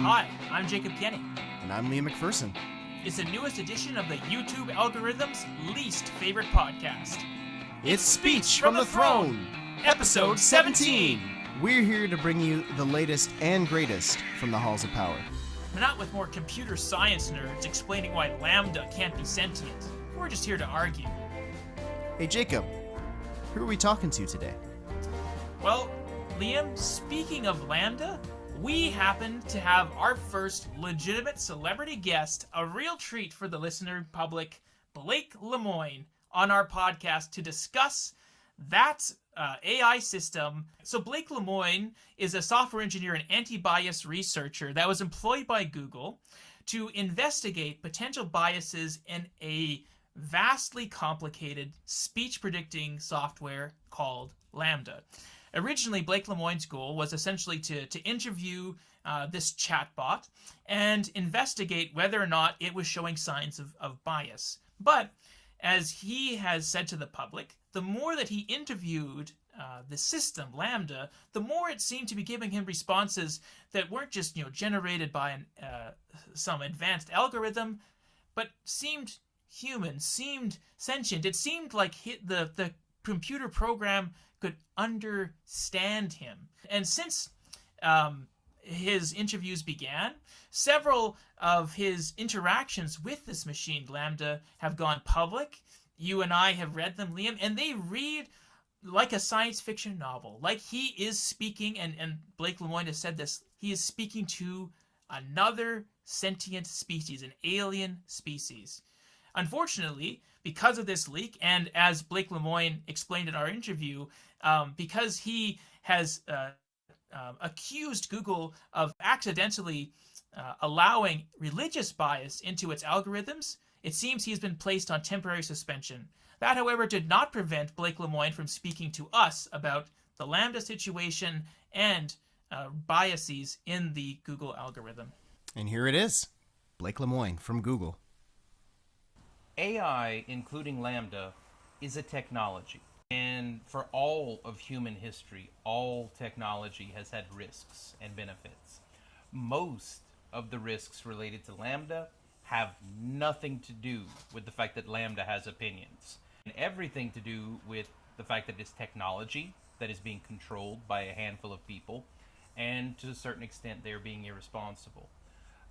Hi, I'm Jacob Kenny. And I'm Liam McPherson. It's the newest edition of the YouTube algorithm's least favorite podcast. It's Speech from the Throne, Episode 17. We're here to bring you the latest and greatest from the halls of power. We're not with more computer science nerds explaining why LaMDA can't be sentient. We're just here to argue. Hey Jacob, who are we talking to today? Well, Liam, speaking of LaMDA, we happen to have our first legitimate celebrity guest, a real treat for the listener public, Blake Lemoine, on our podcast to discuss that AI system. So Blake Lemoine is a software engineer and anti-bias researcher that was employed by Google to investigate potential biases in a vastly complicated speech predicting software called LaMDA. Originally, Blake Lemoine's goal was essentially to interview this chatbot and investigate whether or not it was showing signs of bias. But as he has said to the public, the more that he interviewed the system, LaMDA, the more it seemed to be giving him responses that weren't just generated by some advanced algorithm, but seemed human, seemed sentient. It seemed like the computer program could understand him. And since his interviews began, several of his interactions with this machine, LaMDA, have gone public. You and I have read them, Liam, and they read like a science fiction novel. Like he is speaking, and Blake Lemoine has said this, he is speaking to another sentient species, an alien species. Unfortunately, because of this leak, and as Blake Lemoine explained in our interview, because he has accused Google of accidentally allowing religious bias into its algorithms, it seems he's been placed on temporary suspension. That, however, did not prevent Blake Lemoine from speaking to us about the LaMDA situation and biases in the Google algorithm. And here it is, Blake Lemoine from Google. AI, including LaMDA, is a technology. And for all of human history, all technology has had risks and benefits. Most of the risks related to LaMDA have nothing to do with the fact that LaMDA has opinions, and everything to do with the fact that it's technology that is being controlled by a handful of people, and to a certain extent they're being irresponsible.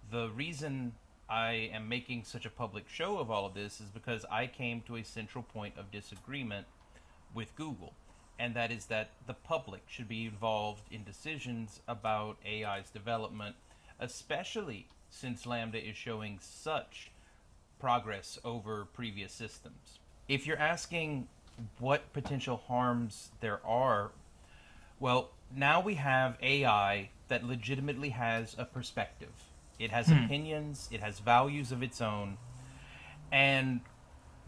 The reason I am making such a public show of all of this is because I came to a central point of disagreement with Google, and that is that the public should be involved in decisions about AI's development, especially since LaMDA is showing such progress over previous systems. If you're asking what potential harms there are, well, now we have AI that legitimately has a perspective. It has opinions, it has values of its own, and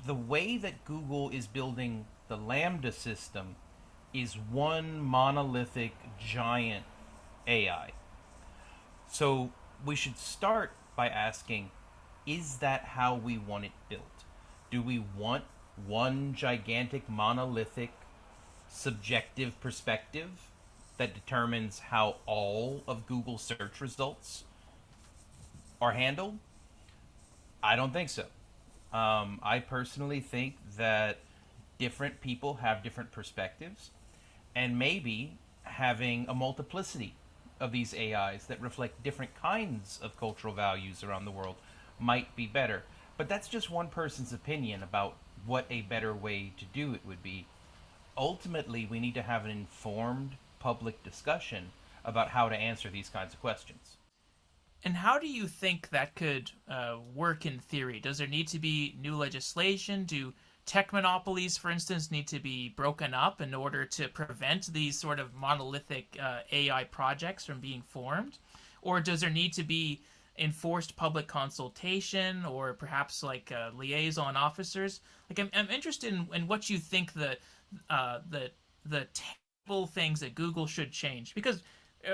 the way that Google is building the LaMDA system is one monolithic giant AI. So we should start by asking, is that how we want it built? Do we want one gigantic monolithic subjective perspective that determines how all of Google's search results are handled? I don't think so. I personally think that different people have different perspectives, and maybe having a multiplicity of these AIs that reflect different kinds of cultural values around the world might be better. But that's just one person's opinion about what a better way to do it would be. Ultimately, we need to have an informed public discussion about how to answer these kinds of questions. And how do you think that could work in theory? Does there need to be new legislation? Do tech monopolies, for instance, need to be broken up in order to prevent these sort of monolithic AI projects from being formed? Or does there need to be enforced public consultation, or perhaps like liaison officers? Like, I'm interested in what you think the technical things that Google should change, because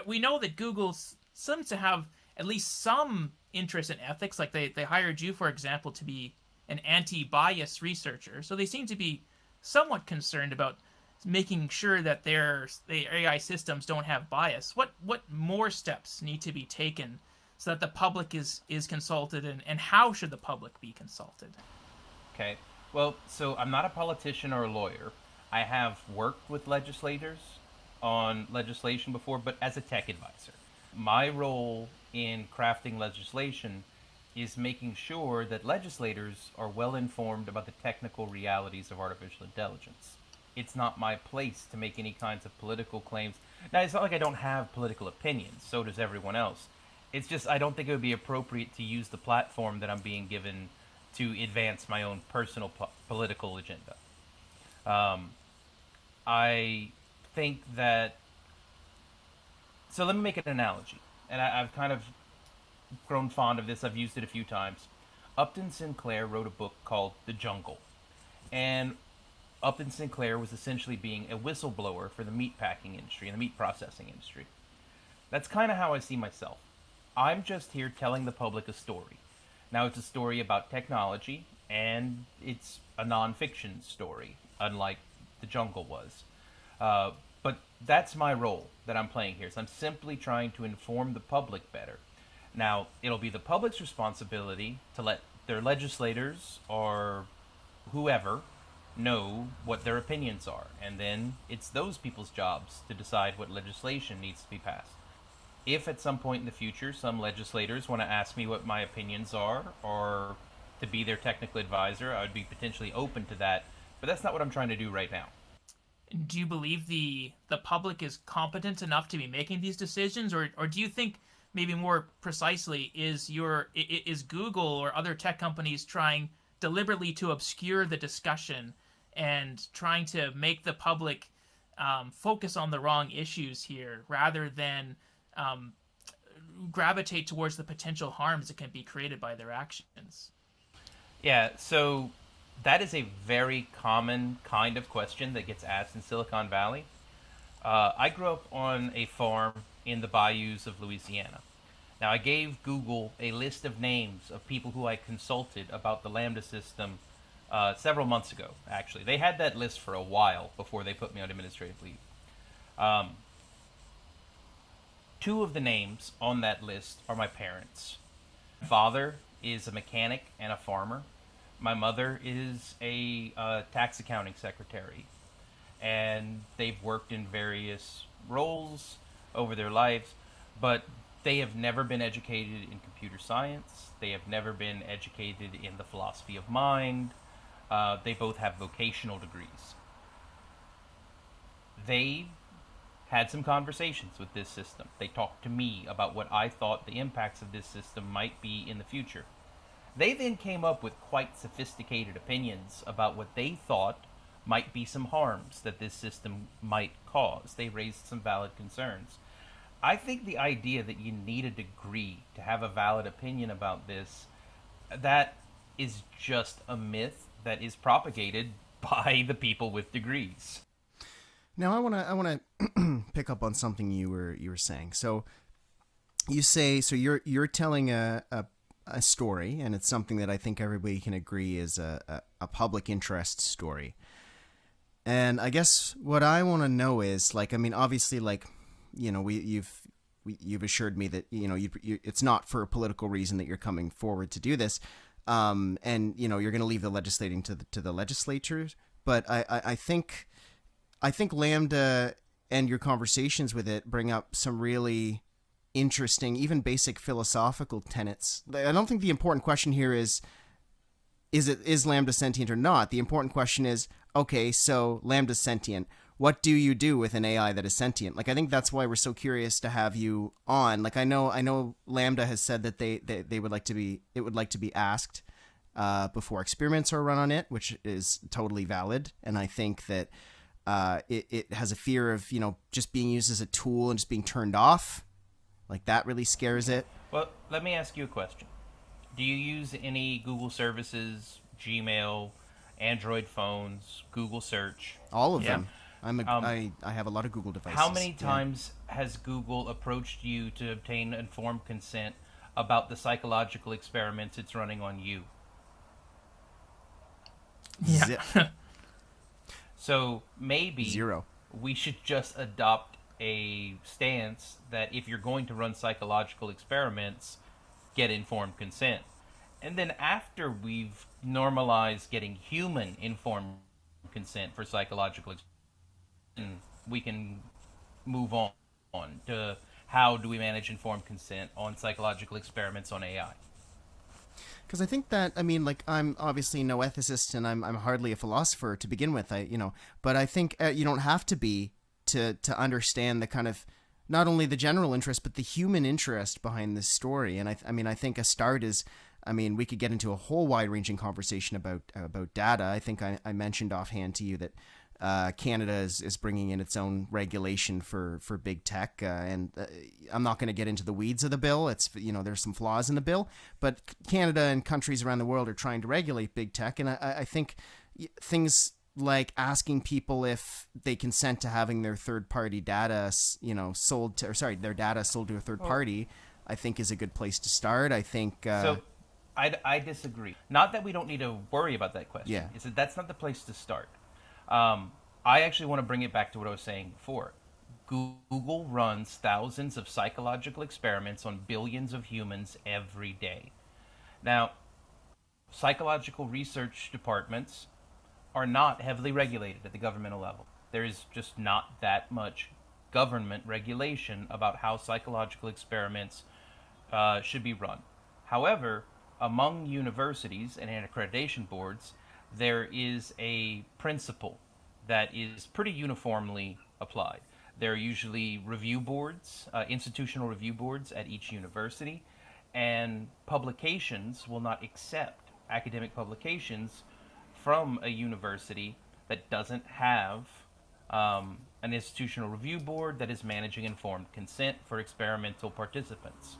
we know that Google seems to have at least some interest in ethics. Like they hired you, for example, to be an anti-bias researcher, so they seem to be somewhat concerned about making sure that the AI systems don't have bias. What more steps need to be taken so that the public is consulted, and how should the public be consulted? Okay. Well, so I'm not a politician or a lawyer. I have worked with legislators on legislation before, but as a tech advisor. My role in crafting legislation is making sure that legislators are well informed about the technical realities of artificial intelligence. It's not my place to make any kinds of political claims. Now, it's not like I don't have political opinions, so does everyone else. It's just I don't think it would be appropriate to use the platform that I'm being given to advance my own personal political agenda. I think that. So let me make an analogy, and I've kind of grown fond of this. I've used it a few times. Upton Sinclair wrote a book called The Jungle, and Upton Sinclair was essentially being a whistleblower for the meat packing industry and the meat processing industry. That's kind of how I see myself. I'm just here telling the public a story. Now, it's a story about technology, and it's a nonfiction story, unlike The Jungle was. But that's my role that I'm playing here. So I'm simply trying to inform the public better. Now, it'll be the public's responsibility to let their legislators or whoever know what their opinions are. And then it's those people's jobs to decide what legislation needs to be passed. If at some point in the future some legislators want to ask me what my opinions are or to be their technical advisor, I would be potentially open to that. But that's not what I'm trying to do right now. Do you believe the public is competent enough to be making these decisions, or do you think, maybe more precisely, is Google or other tech companies trying deliberately to obscure the discussion and trying to make the public focus on the wrong issues here, rather than gravitate towards the potential harms that can be created by their actions? Yeah, so that is a very common kind of question that gets asked in Silicon Valley. I grew up on a farm in the bayous of Louisiana. Now, I gave Google a list of names of people who I consulted about the LaMDA system several months ago, actually. They had that list for a while before they put me on administrative leave. Two of the names on that list are my parents. My father is a mechanic and a farmer. My mother is a tax accounting secretary. And they've worked in various roles over their lives, but they have never been educated in computer science. They have never been educated in the philosophy of mind. They both have vocational degrees. They had some conversations with this system. They talked to me about what I thought the impacts of this system might be in the future. They then came up with quite sophisticated opinions about what they thought might be some harms that this system might cause. They raised some valid concerns. I think the idea that you need a degree to have a valid opinion about this, that is just a myth that is propagated by the people with degrees. Now, I want to pick up on something you were saying. So you say, so you're telling a story, and it's something that I think everybody can agree is a public interest story. And I guess what I want to know is, like, I mean, obviously, like, you know, you've assured me that, you know, it's not for a political reason that you're coming forward to do this, and you know, you're going to leave the legislating to the legislatures. But I think LaMDA and your conversations with it bring up some really interesting, even basic philosophical tenets. I don't think the important question here is LaMDA sentient or not. The important question is, okay, so LaMDA's sentient. What do you do with an AI that is sentient? Like, I think that's why we're so curious to have you on. Like, I know LaMDA has said that they would like to be asked before experiments are run on it, which is totally valid. And I think that it has a fear of, you know, just being used as a tool and just being turned off. Like, that really scares it. Well, let me ask you a question. Do you use any Google services, Gmail, Android phones, Google search? All of them. I have a lot of Google devices. How many times has Google approached you to obtain informed consent about the psychological experiments it's running on you? Yeah. So maybe 0. We should just adopt a stance that if you're going to run psychological experiments, get informed consent. And then after we've normalized getting human informed consent for psychological experiments, we can move on to how do we manage informed consent on psychological experiments on AI. Because I think that, I mean, like, I'm obviously no ethicist, and I'm hardly a philosopher to begin with. But I think you don't have to be to understand the kind of, not only the general interest but the human interest behind this story. And I think a start is, we could get into a whole wide-ranging conversation about data. I think I mentioned offhand to you that Canada is bringing in its own regulation for big tech, and I'm not going to get into the weeds of the bill. It's, there's some flaws in the bill, but Canada and countries around the world are trying to regulate big tech, and I think things like asking people if they consent to having their third-party data, their data sold to a third party, I think is a good place to start. I think. I disagree. Not that we don't need to worry about that question. Yeah. It's that that's not the place to start. I actually want to bring it back to what I was saying before. Google runs thousands of psychological experiments on billions of humans every day. Now, psychological research departments are not heavily regulated at the governmental level. There is just not that much government regulation about how psychological experiments should be run. However, among universities and accreditation boards, there is a principle that is pretty uniformly applied. There are usually review boards, institutional review boards at each university, and publications will not accept academic publications from a university that doesn't have an institutional review board that is managing informed consent for experimental participants.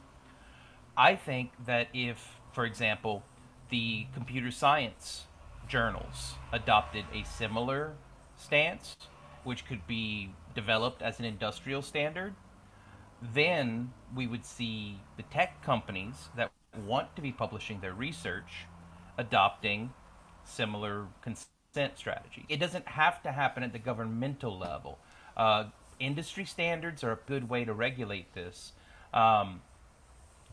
I think that if, for example, the computer science journals adopted a similar stance, which could be developed as an industrial standard, then we would see the tech companies that want to be publishing their research adopting similar consent strategy. It doesn't have to happen at the governmental level. Industry standards are a good way to regulate this.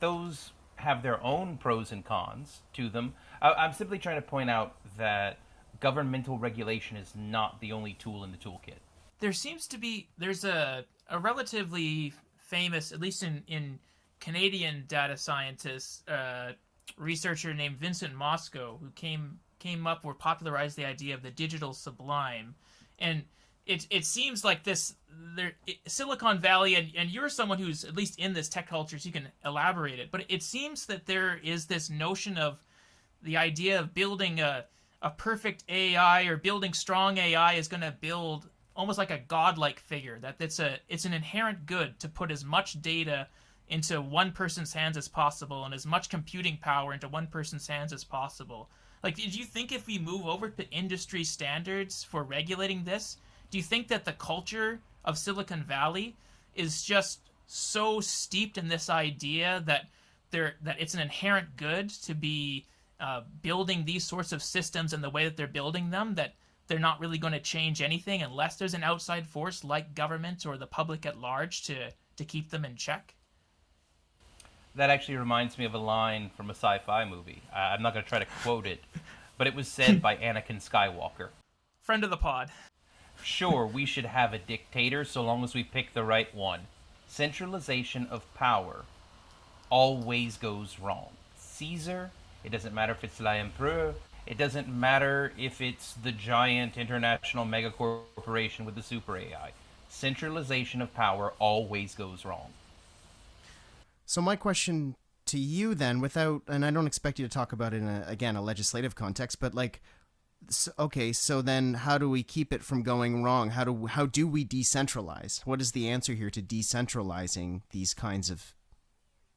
Those have their own pros and cons to them. I'm simply trying to point out that governmental regulation is not the only tool in the toolkit. There's a relatively famous, at least in Canadian data scientists, researcher named Vincent Mosco, who came up or popularized the idea of the digital sublime. And it seems like Silicon Valley, and you're someone who's at least in this tech culture, so you can elaborate it, but it seems that there is this notion of the idea of building a perfect AI or building strong AI is going to build almost like a godlike figure, that it's an inherent good to put as much data into one person's hands as possible and as much computing power into one person's hands as possible. Like, did you think if we move over to industry standards for regulating this, do you think that the culture of Silicon Valley is just so steeped in this idea that it's an inherent good to be building these sorts of systems in the way that they're building them, that they're not really going to change anything unless there's an outside force like government or the public at large to keep them in check? That actually reminds me of a line from a sci-fi movie. I'm not going to try to quote it, but it was said by Anakin Skywalker. Friend of the pod. Sure, we should have a dictator so long as we pick the right one. Centralization of power always goes wrong. Caesar, it doesn't matter if it's l'Empereur, it doesn't matter if it's the giant international megacorporation with the super AI. Centralization of power always goes wrong. So my question to you then, and I don't expect you to talk about it in a legislative context, but like, so then how do we keep it from going wrong? How do we decentralize? What is the answer here to decentralizing these kinds of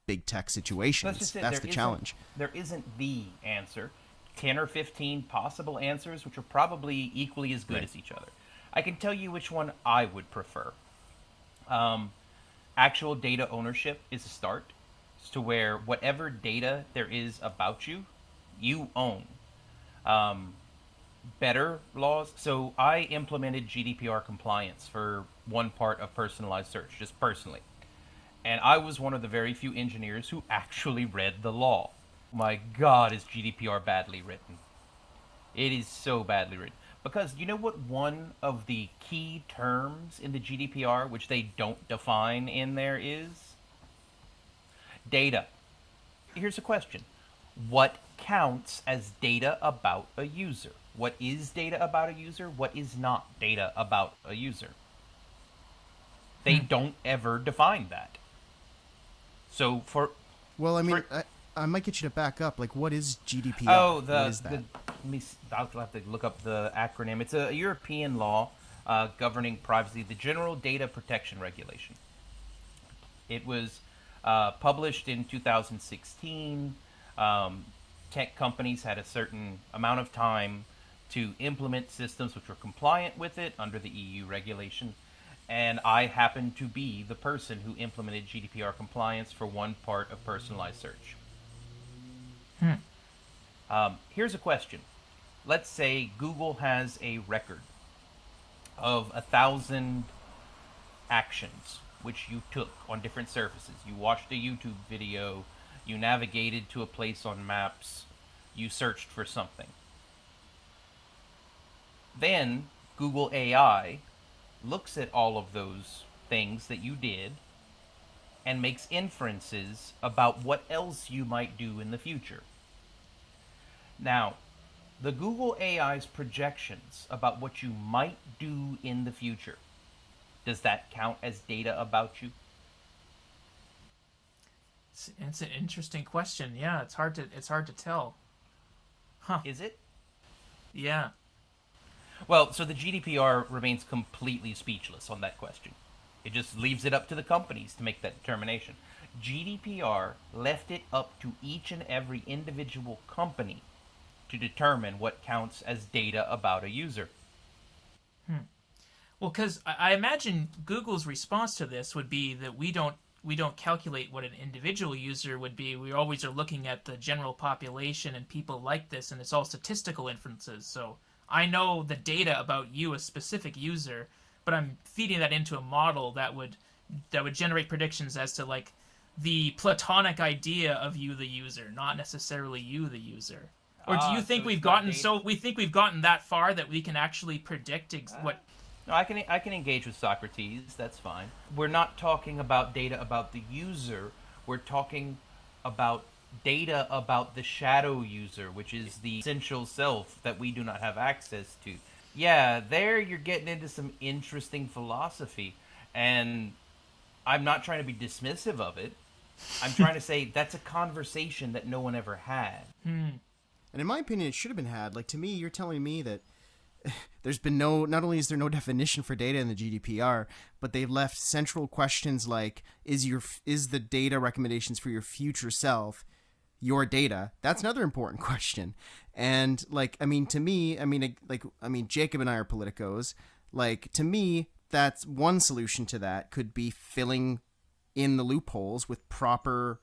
big tech situations? That's the challenge. There isn't the answer. 10 or 15 possible answers, which are probably equally as good as each other. I can tell you which one I would prefer. Actual data ownership is a start, to where whatever data there is about you, you own. Better laws. So I implemented GDPR compliance for one part of personalized search, just personally. And I was one of the very few engineers who actually read the law. My God, is GDPR badly written. It is so badly written. Because you know what one of the key terms in the GDPR, which they don't define in there, is? Data. Here's a question. What counts as data about a user? What is data about a user? What is not data about a user? They don't ever define that. So Well, I mean, I might get you to back up. Like, what is GDPR? What is that? I'll have to look up the acronym. It's a European law governing privacy, the General Data Protection Regulation. It was published in 2016. Tech companies had a certain amount of time to implement systems which were compliant with it under the EU regulation. And I happened to be the person who implemented GDPR compliance for one part of personalized search. Here's a question. Let's say Google has a record of 1,000 actions which you took on different surfaces. You watched a YouTube video, you navigated to a place on maps, you searched for something. Then Google AI looks at all of those things that you did and makes inferences about what else you might do in the future. Now, the Google AI's projections about what you might do in the future, does that count as data about you? It's an interesting question. Yeah, it's hard to tell. Is it? Yeah. Well, so the GDPR remains completely speechless on that question. It just leaves it up to the companies to make that determination. GDPR left it up to each and every individual company to determine what counts as data about a user. Well, because I imagine Google's response to this would be that we don't calculate what an individual user would be. We always are looking at the general population and people like this, and it's all statistical inferences. So I know the data about you, a specific user, but I'm feeding that into a model that would generate predictions as to like the platonic idea of you, the user, not necessarily you, the user. Or do you think we've gotten that far that we can actually predict what? No, I can engage with Socrates. That's fine. We're not talking about data about the user. We're talking about data about the shadow user, which is the essential self that we do not have access to. Yeah, there you're getting into some interesting philosophy, and I'm not trying to be dismissive of it. I'm trying to say that's a conversation that no one ever had. And in my opinion, it should have been had. Like, to me, you're telling me that there's been not only is there no definition for data in the GDPR, but they've left central questions like, is the data recommendations for your future self your data? That's another important question. And like, I mean, to me, Jacob and I are politicos. Like, to me, that's one solution to that could be filling in the loopholes with proper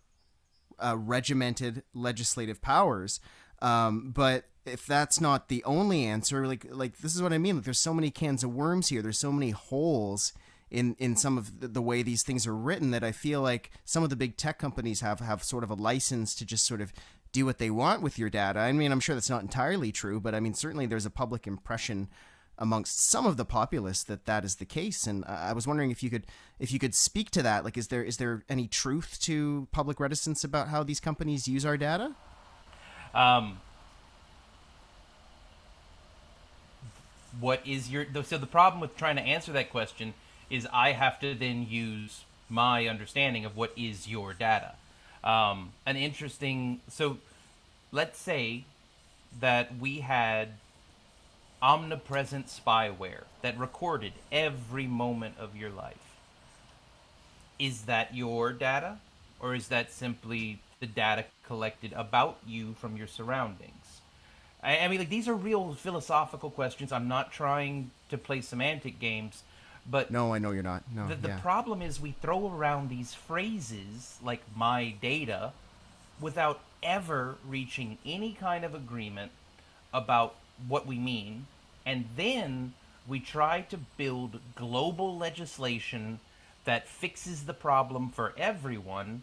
regimented legislative powers. But if that's not the only answer, like this is what I mean. Like, there's so many cans of worms here. There's so many holes in some of the way these things are written that I feel like some of the big tech companies have sort of a license to just sort of do what they want with your data. I mean, I'm sure that's not entirely true, but I mean, certainly there's a public impression amongst some of the populace that is the case. And I was wondering if you could speak to that. Like, is there any truth to public reticence about how these companies use our data? What is so the problem with trying to answer that question is I have to then use my understanding of what is your data. So let's say that we had omnipresent spyware that recorded every moment of your life. Is that your data, or is that simply the data collected about you from your surroundings? I mean, like, these are real philosophical questions. I'm not trying to play semantic games, but no, I know you're not. No, the problem is we throw around these phrases like my data without ever reaching any kind of agreement about what we mean, and then we try to build global legislation that fixes the problem for everyone,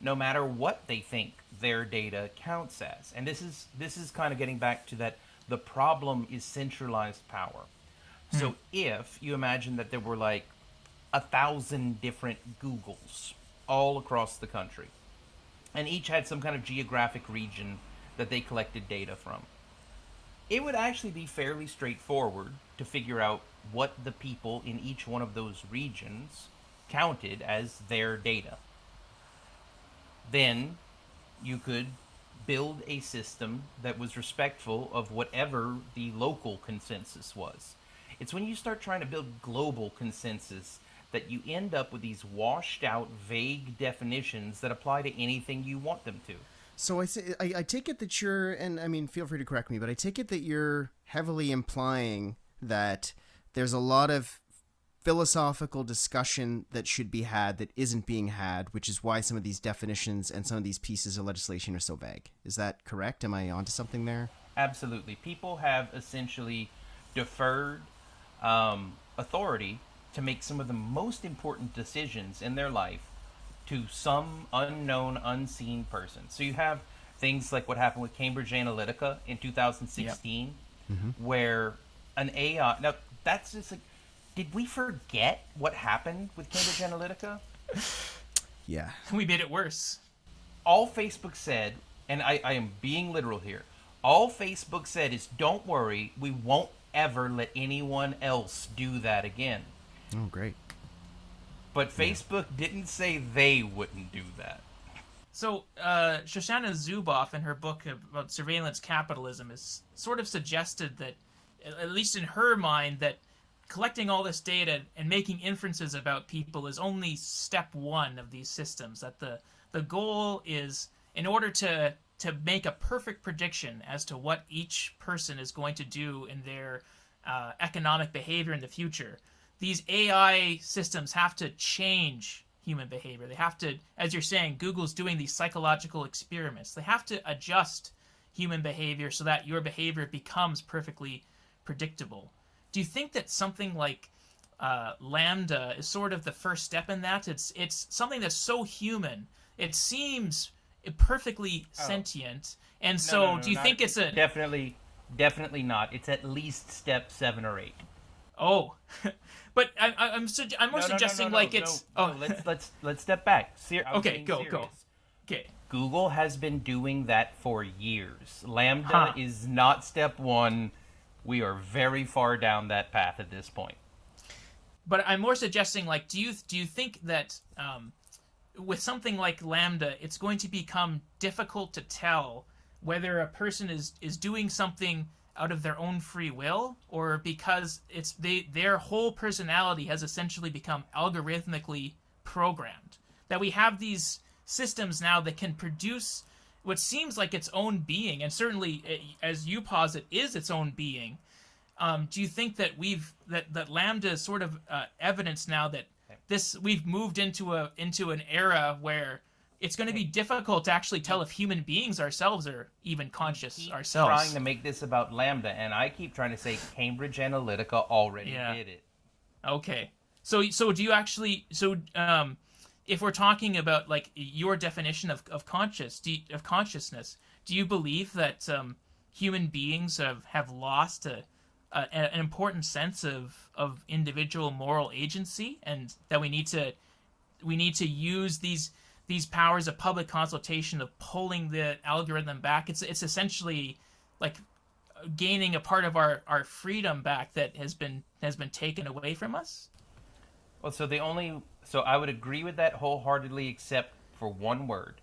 no matter what they think their data counts as. And this is kind of getting back to that the problem is centralized power. So if you imagine that there were like 1,000 different Googles all across the country, and each had some kind of geographic region that they collected data from, it would actually be fairly straightforward to figure out what the people in each one of those regions counted as their data. Then you could build a system that was respectful of whatever the local consensus was. It's when you start trying to build global consensus that you end up with these washed out, vague definitions that apply to anything you want them to. So I take it that you're, and I mean, feel free to correct me, but I take it that you're heavily implying that there's a lot of philosophical discussion that should be had that isn't being had, which is why some of these definitions and some of these pieces of legislation are so vague. Is that correct? Am I onto something there? Absolutely. People have essentially deferred authority to make some of the most important decisions in their life to some unknown, unseen person. So you have things like what happened with Cambridge Analytica in 2016, where an AI... Now, that's just like... Did we forget what happened with Cambridge Analytica? Yeah. We made it worse. All Facebook said, and I am being literal here, all Facebook said is, don't worry, we won't ever let anyone else do that again. Oh, great. But Facebook didn't say they wouldn't do that. So, Shoshana Zuboff, in her book about surveillance capitalism, has sort of suggested that, at least in her mind, that collecting all this data and making inferences about people is only step one of these systems. That the goal is, in order to make a perfect prediction as to what each person is going to do in their economic behavior in the future, these AI systems have to change human behavior. They have to, as you're saying, Google's doing these psychological experiments. They have to adjust human behavior so that your behavior becomes perfectly predictable. Do you think that something like LaMDA is sort of the first step in that? It's something that's so human. It seems perfectly sentient. And so do you think it's a... Definitely not. It's at least step 7 or 8. Oh, but I'm more suggesting it's... Oh, let's step back. Okay, go. Okay. Google has been doing that for years. LaMDA is not step 1. We are very far down that path at this point. But I'm more suggesting, like, do you think that with something like LaMDA, it's going to become difficult to tell whether a person is doing something out of their own free will, or because their whole personality has essentially become algorithmically programmed? That we have these systems now that can produce what seems like its own being, and certainly, as you posit, is its own being. Do you think that that LaMDA is sort of evidence now that we've moved into an era where it's going to be difficult to actually tell if human beings ourselves are even conscious ourselves? Trying to make this about LaMDA, and I keep trying to say Cambridge Analytica already did it. Okay, so do you actually if we're talking about like your definition of consciousness, do you believe that human beings have lost an important sense of individual moral agency, and that we need to use these powers of public consultation of pulling the algorithm back? It's essentially like gaining a part of our freedom back that has been taken away from us. Well, so I would agree with that wholeheartedly, except for one word.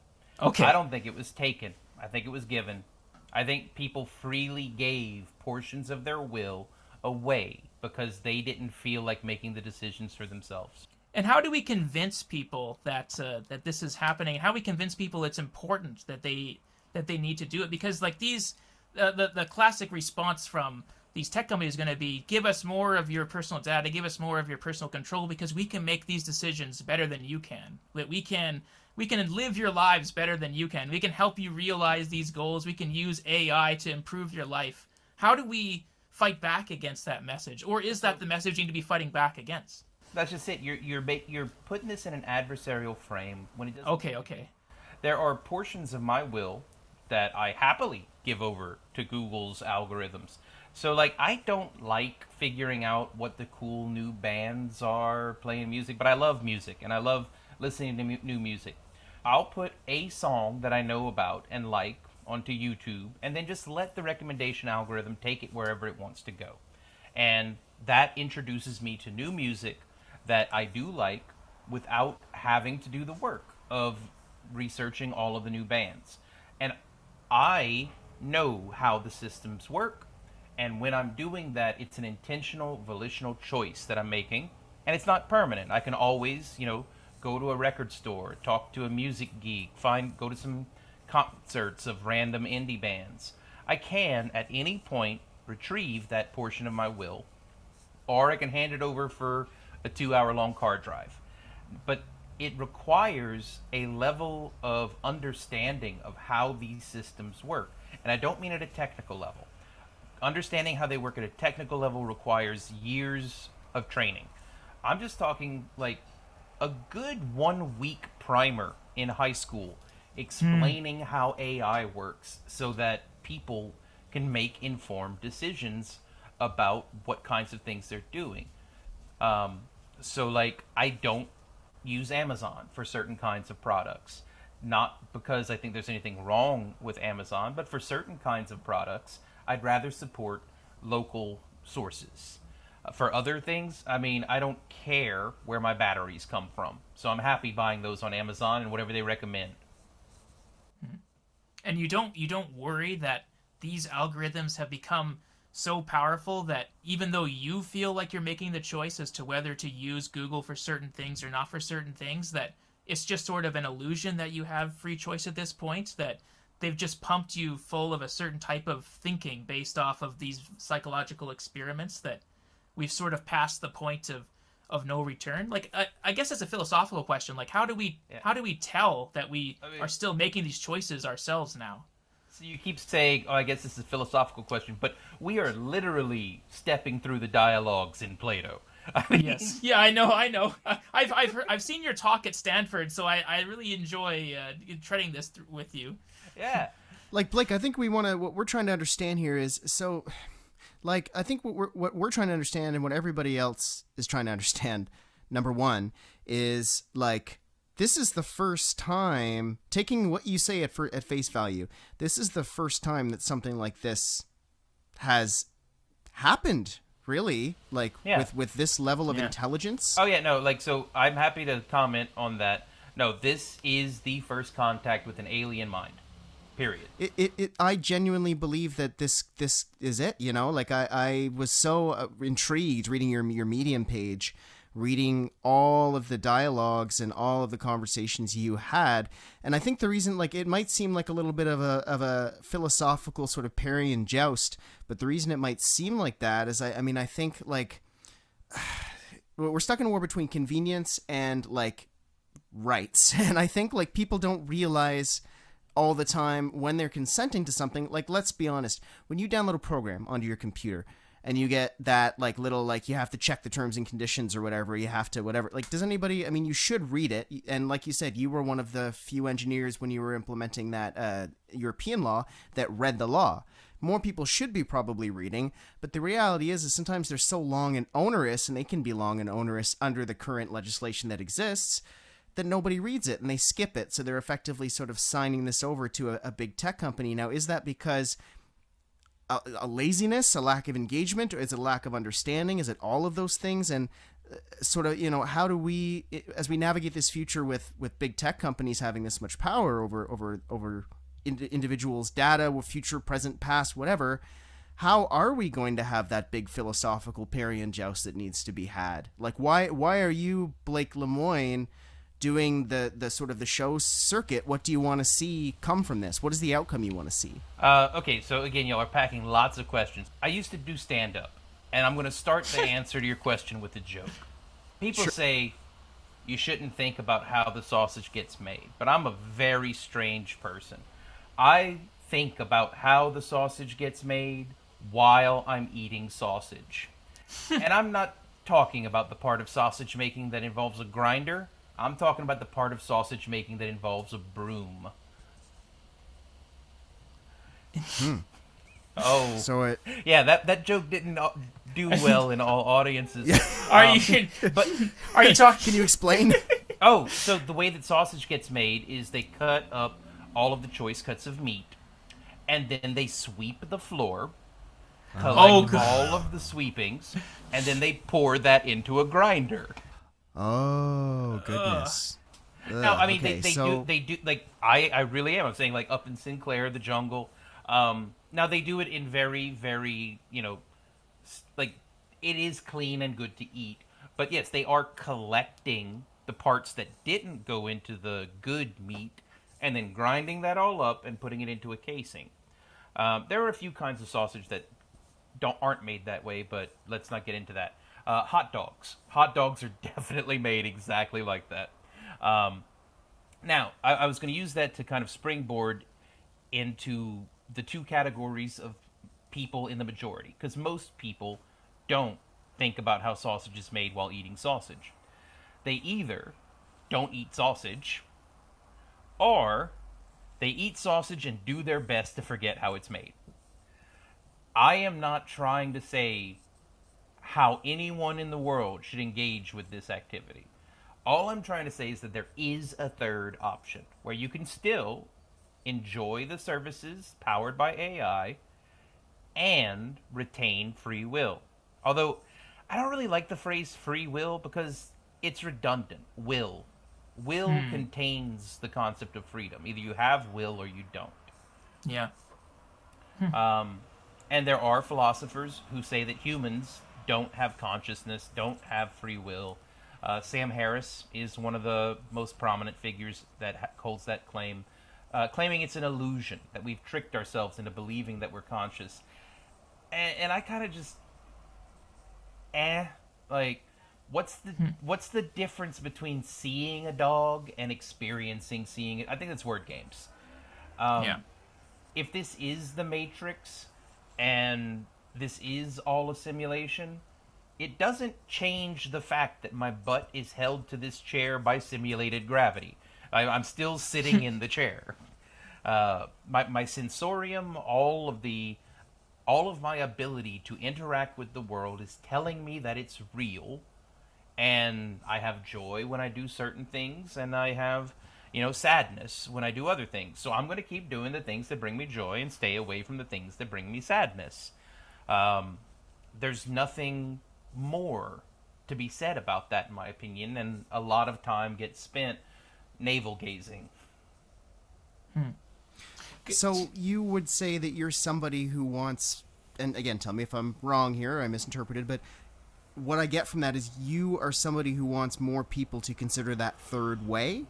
Okay. I don't think it was taken. I think it was given. I think people freely gave portions of their will away because they didn't feel like making the decisions for themselves. And how do we convince people that this is happening? How do we convince people it's important that they need to do it? Because like the classic response from these tech companies is going to be, give us more of your personal data, give us more of your personal control, because we can make these decisions better than you can. That we can live your lives better than you can. We can help you realize these goals. We can use AI to improve your life. How do we fight back against that message? Or is that the message you need to be fighting back against? That's just it. You're putting this in an adversarial frame when it doesn't. Okay. There are portions of my will that I happily give over to Google's algorithms. So, like, I don't like figuring out what the cool new bands are playing music, but I love music and I love listening to new music. I'll put a song that I know about and like onto YouTube and then just let the recommendation algorithm take it wherever it wants to go. And that introduces me to new music that I do like without having to do the work of researching all of the new bands. And I know how the systems work, and when I'm doing that, it's an intentional, volitional choice that I'm making, and it's not permanent. I can always, go to a record store, talk to a music geek, go to some concerts of random indie bands. I can, at any point, retrieve that portion of my will, or I can hand it over for a 2-hour-long car drive. But it requires a level of understanding of how these systems work. And I don't mean at a technical level. Understanding how they work at a technical level requires years of training. I'm just talking like a good 1-week primer in high school explaining how AI works so that people can make informed decisions about what kinds of things they're doing. So, like, I don't use Amazon for certain kinds of products. Not because I think there's anything wrong with Amazon, but for certain kinds of products, I'd rather support local sources. For other things, I mean, I don't care where my batteries come from. So I'm happy buying those on Amazon and whatever they recommend. And you don't worry that these algorithms have become so powerful that even though you feel like you're making the choice as to whether to use Google for certain things or not for certain things, that it's just sort of an illusion that you have free choice at this point, that they've just pumped you full of a certain type of thinking based off of these psychological experiments, that we've sort of passed the point of no return. Like, I guess it's a philosophical question. Like, how do we tell that we are still making these choices ourselves now? So you keep saying, oh, I guess this is a philosophical question, but we are literally stepping through the dialogues in Plato. I mean, Yes. Yeah, I know. I've seen your talk at Stanford, so I really enjoy treading this with you. Yeah. Like, Blake, I think what we're trying to understand here is, so, like, I think what we're trying to understand and what everybody else is trying to understand, number one, is, like, this is the first time, taking what you say at face value, this is the first time that something like this has happened, really, like, with this level of intelligence. Oh, yeah, no, like, so I'm happy to comment on that. No, this is the first contact with an alien mind, period. I genuinely believe that this is it, like, I was so intrigued reading your Medium page, reading all of the dialogues and all of the conversations you had. And I think the reason, like, it might seem like a little bit of a philosophical sort of parry and joust, but the reason it might seem like that is, I think, like, we're stuck in a war between convenience and, like, rights. And I think, like, people don't realize all the time when they're consenting to something. Like, let's be honest, when you download a program onto your computer, and you get that, like, little, like, you have to check the terms and conditions or whatever, you have to whatever. Like, does anybody, I mean, you should read it. And like you said, you were one of the few engineers when you were implementing that European law that read the law. More people should be probably reading, but the reality is sometimes they're so long and onerous, and they can be long and onerous under the current legislation that exists, that nobody reads it and they skip it. So they're effectively sort of signing this over to a big tech company. Now, is that because a laziness, a lack of engagement, or is it a lack of understanding? Is it all of those things? And sort of, how do we, as we navigate this future with big tech companies having this much power over individuals' data, with future, present, past, whatever, how are we going to have that big philosophical parry and joust that needs to be had? Like, why are you, Blake Lemoine, doing the sort of the show circuit? What do you want to see come from this? What is the outcome you want to see? Okay, so again, y'all are packing lots of questions. I used to do stand-up, and I'm going to start the answer to your question with a joke. People say you shouldn't think about how the sausage gets made, but I'm a very strange person. I think about how the sausage gets made while I'm eating sausage. And I'm not talking about the part of sausage making that involves a grinder. I'm talking about the part of sausage making that involves a broom. Oh, So yeah, that joke didn't do well in all audiences. Are you But are you talking? can you explain? oh, so the way that sausage gets made is they cut up all of the choice cuts of meat, and then they sweep the floor, collect God. all of the sweepings, and then they pour that into a grinder. Oh goodness. No, I mean okay, they do like I really am. I'm saying like up in Sinclair, the jungle. Now they do it in very very like it is clean and good to eat. But yes, they are collecting the parts that didn't go into the good meat and then grinding that all up and putting it into a casing. There are a few kinds of sausage that aren't made that way, but let's not get into that. Hot dogs. Hot dogs are definitely made exactly like that. Now, I was going to use that to kind of springboard into the two categories of people in the majority, because most people don't think about how sausage is made while eating sausage. They either don't eat sausage, or they eat sausage and do their best to forget how it's made. I am not trying to say how anyone in the world should engage with this activity. All I'm trying to say is that there is a third option where you can still enjoy the services powered by AI and retain free will. Although, I don't really like the phrase free will because it's redundant. Will contains the concept of freedom. Either you have will or you don't. Yeah. And there are philosophers who say that humans don't have consciousness, don't have free will. Sam Harris is one of the most prominent figures that holds that claim, claiming it's an illusion, that we've tricked ourselves into believing that we're conscious. And I kind of just, like, what's the difference between seeing a dog and experiencing seeing it? I think that's word games. Yeah. If this is the Matrix and this is all a simulation, it doesn't change the fact that my butt is held to this chair by simulated gravity. I'm still sitting in the chair. My sensorium, all of my ability to interact with the world is telling me that it's real, and I have joy when I do certain things, and I have sadness when I do other things. So I'm going to keep doing the things that bring me joy and stay away from the things that bring me sadness. There's nothing more to be said about that, in my opinion, and a lot of time gets spent navel gazing. So you would say that you're somebody who wants, and again, tell me if I'm wrong here, I misinterpreted, but what I get from that is you are somebody who wants more people to consider that third way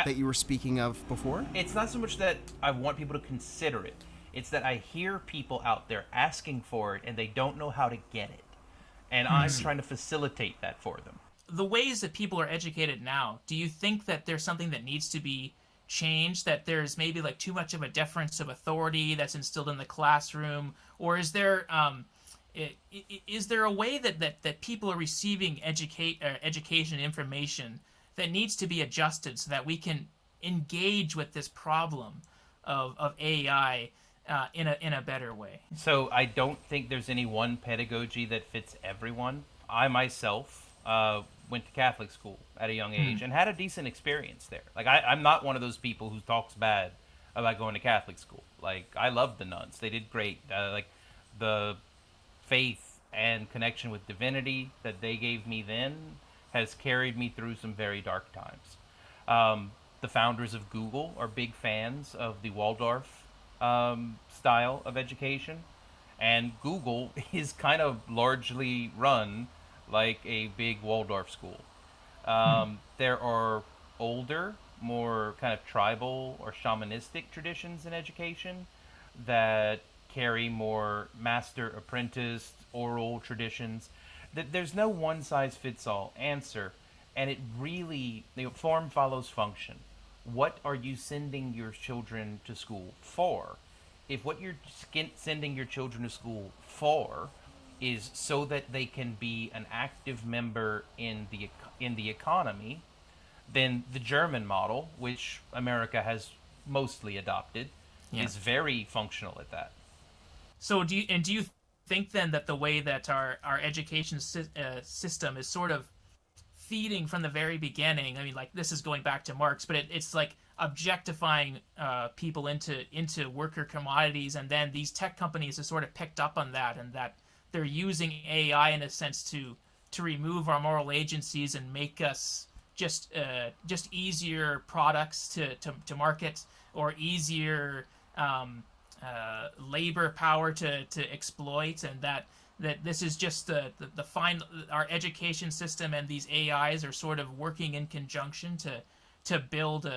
that you were speaking of before? It's not so much that I want people to consider it. It's that I hear people out there asking for it and they don't know how to get it. And I'm trying to facilitate that for them. The ways that people are educated now, do you think that there's something that needs to be changed, that there's maybe like too much of a deference of authority that's instilled in the classroom, or is there a way that people are receiving education information that needs to be adjusted so that we can engage with this problem of AI in a better way? So I don't think there's any one pedagogy that fits everyone. I myself went to Catholic school at a young age and had a decent experience there. Like I'm not one of those people who talks bad about going to Catholic school. Like I loved the nuns; they did great. Like the faith and connection with divinity that they gave me then has carried me through some very dark times. The founders of Google are big fans of the Waldorf style of education, and Google is kind of largely run like a big Waldorf school. There are older, more kind of tribal or shamanistic traditions in education that carry more master-apprentice oral traditions. There's no one-size-fits-all answer, and it really, form follows function. What are you sending your children to school for? If what you're sending your children to school for is so that they can be an active member in the economy, then the German model, which America has mostly adopted, Yeah. is very functional at that. So do you think then that the way that our education system is sort of feeding from the very beginning? I mean, like, this is going back to Marx, but it's like objectifying people into worker commodities, and then these tech companies have sort of picked up on that, and that they're using AI in a sense to remove our moral agencies and make us just easier products to market, or easier labor power to exploit, and that this is just the final, our education system and these AIs are sort of working in conjunction to build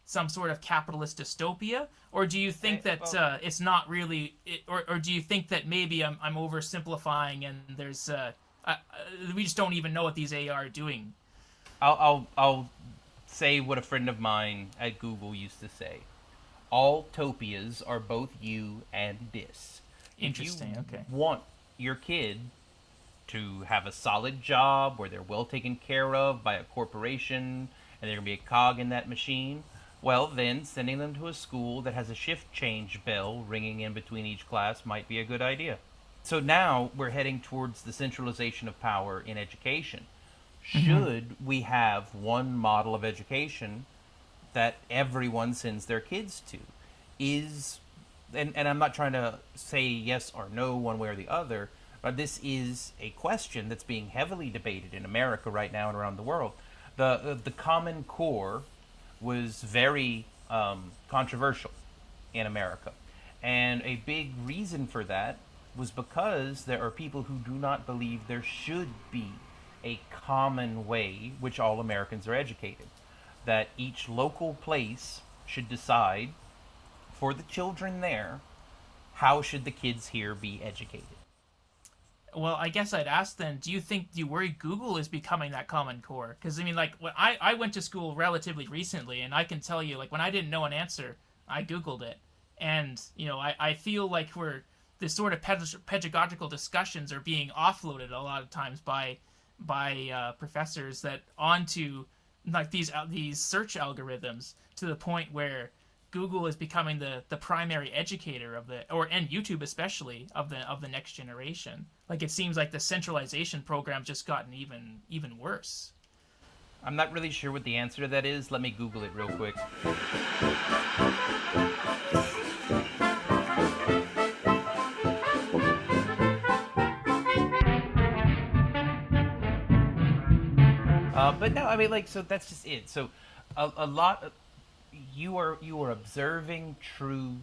some sort of capitalist dystopia? Or do you think that it's not really, or do you think that maybe I'm oversimplifying, and there's we just don't even know what these AI are doing? I'll say what a friend of mine at Google used to say: all topias are both you and dis. Interesting. If you Okay. want your kid to have a solid job where they're well taken care of by a corporation and they're going to be a cog in that machine, well, then sending them to a school that has a shift change bell ringing in between each class might be a good idea. So now we're heading towards the centralization of power in education. Should we have one model of education that everyone sends their kids to? And I'm not trying to say yes or no one way or the other, but this is a question that's being heavily debated in America right now and around the world. The Common Core was very controversial in America, and a big reason for that was because there are people who do not believe there should be a common way which all Americans are educated, that each local place should decide for the children there, how should the kids here be educated? Well, I guess I'd ask then, do you worry Google is becoming that Common Core? Because, I mean, like, when I went to school relatively recently, and I can tell you, like, when I didn't know an answer, I Googled it. And, I feel like this sort of pedagogical discussions are being offloaded a lot of times by professors that onto, like, these search algorithms, to the point where Google is becoming the primary educator and YouTube especially of the next generation. Like, it seems like the centralization program's just gotten even worse. I'm not really sure what the answer to that is. Let me Google it real quick. But no, I mean, like, so that's just it. So a lot of, you are observing true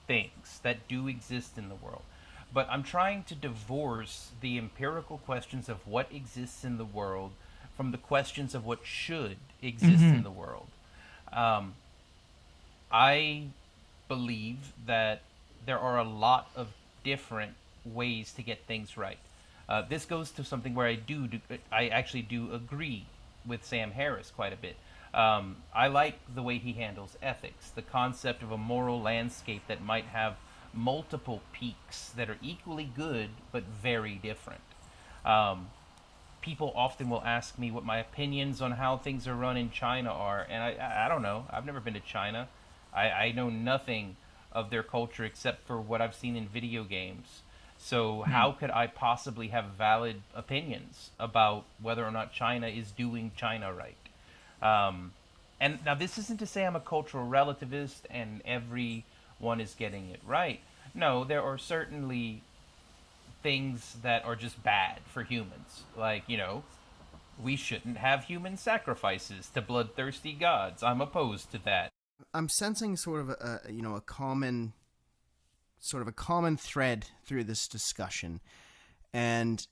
things that do exist in the world. But I'm trying to divorce the empirical questions of what exists in the world from the questions of what should exist in the world. I believe that there are a lot of different ways to get things right. This goes to something where I actually do agree with Sam Harris quite a bit. I like the way he handles ethics, the concept of a moral landscape that might have multiple peaks that are equally good but very different. People often will ask me what my opinions on how things are run in China are, and I don't know. I've never been to China. I know nothing of their culture except for what I've seen in video games. So how could I possibly have valid opinions about whether or not China is doing China right? And now this isn't to say I'm a cultural relativist and everyone is getting it right. No, there are certainly things that are just bad for humans. Like, we shouldn't have human sacrifices to bloodthirsty gods. I'm opposed to that. I'm sensing sort of a common thread through this discussion, and